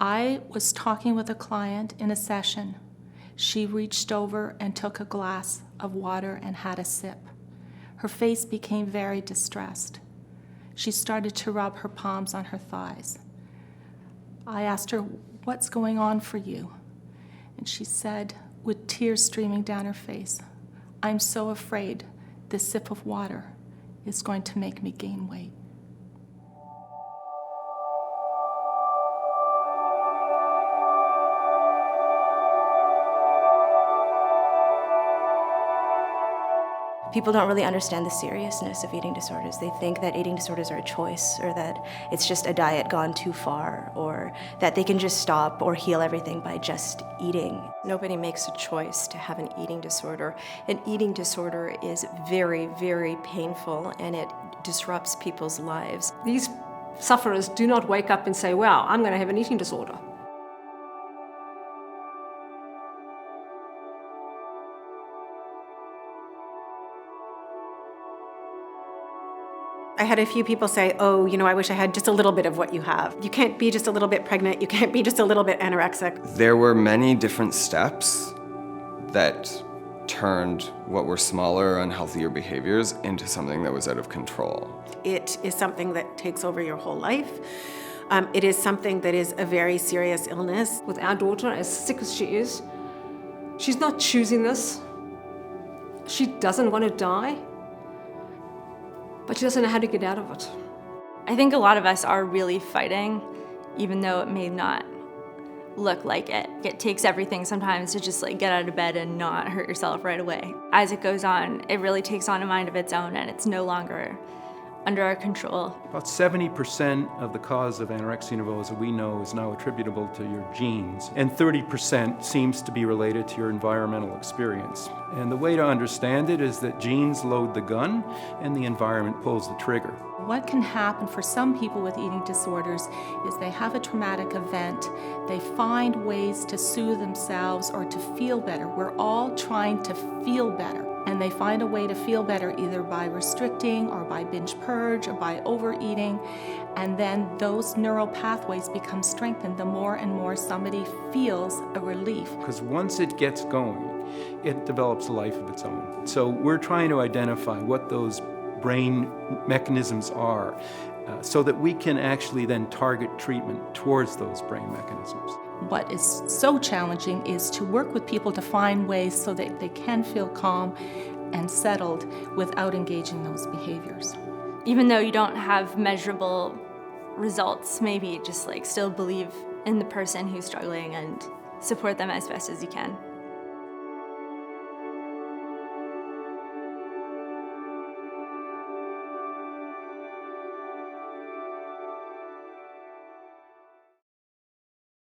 I was talking with a client in a session. She reached over and took a glass of water and had a sip. Her face became very distressed. She started to rub her palms on her thighs. I asked her, "What's going on for you?" And she said, with tears streaming down her face, "I'm so afraid this sip of water is going to make me gain weight." People don't really understand the seriousness of eating disorders. They think that eating disorders are a choice, or that it's just a diet gone too far, or that they can just stop or heal everything by just eating. Nobody makes a choice to have an eating disorder. An eating disorder is very, very painful, and it disrupts people's lives. These sufferers do not wake up and say, "Wow, I'm going to have an eating disorder." I had a few people say, "Oh, I wish I had just a little bit of what you have." You can't be just a little bit pregnant. You can't be just a little bit anorexic. There were many different steps that turned what were smaller, unhealthier behaviors into something that was out of control. It is something that takes over your whole life. It is something that is a very serious illness. With our daughter, as sick as she is, she's not choosing this. She doesn't want to die, but she doesn't know how to get out of it. I think a lot of us are really fighting, even though it may not look like it. It takes everything sometimes to just get out of bed and not hurt yourself right away. As it goes on, it really takes on a mind of its own, and it's no longer under our control. About 70% of the cause of anorexia nervosa we know is now attributable to your genes, and 30% seems to be related to your environmental experience. And the way to understand it is that genes load the gun and the environment pulls the trigger. What can happen for some people with eating disorders is they have a traumatic event, they find ways to soothe themselves or to feel better. We're all trying to feel better, and they find a way to feel better either by restricting or by binge purge or by overeating, and then those neural pathways become strengthened the more and more somebody feels a relief. Because once it gets going, it develops a life of its own. So we're trying to identify what those brain mechanisms are so that we can actually then target treatment towards those brain mechanisms. What is so challenging is to work with people to find ways so that they can feel calm and settled without engaging those behaviors. Even though you don't have measurable results, maybe just still believe in the person who's struggling and support them as best as you can.